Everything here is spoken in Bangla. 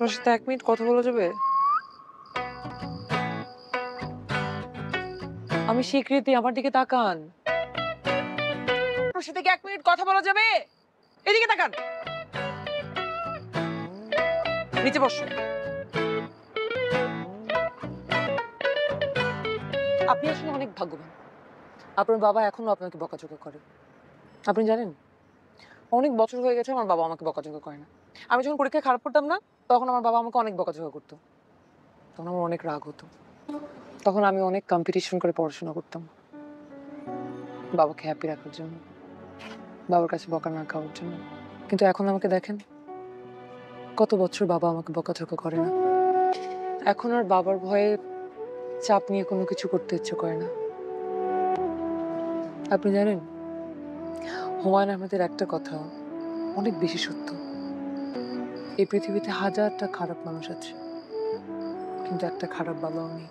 তোর সাথে 1 মিনিট কথা বলা যাবে? আমি স্বীকৃতি, আমার দিকে তাকান। তোর সাথে কি 1 মিনিট কথা বলা যাবে? এদিকে তাকান। নিচে বস। আপনি আসলে অনেক ভাগ্যবান। আপনার বাবা এখনো আপনাকে বকাঝকা করে। আপনি জানেন, অনেক বছর হয়ে গেছে আমার বাবা আমাকে বকাঝকা করে না। আমি যখন পরীক্ষায় খারাপ করতাম না, তখন আমার বাবা আমাকে অনেক বকাঝকা করতো। তখন আমার অনেক রাগ হতো। তখন আমি অনেক কম্পিটিশন করে পড়াশোনা করতাম বাবাকে হ্যাপি রাখার জন্য, বাবার কাছে বকা না খাওয়ার জন্য। কিন্তু এখন আমাকে দেখেন, কত বছর বাবা আমাকে বকাঝকা করে না। এখন আর বাবার ভয়ে চাপ নিয়ে কোনো কিছু করতে ইচ্ছে করে না। আপনি জানেন, হুমায়ুন আহমেদের একটা কথা অনেক বেশি সত্য। এই পৃথিবীতে হাজারটা খারাপ মানুষ আছে, কিন্তু একটা খারাপ বাবাও নেই।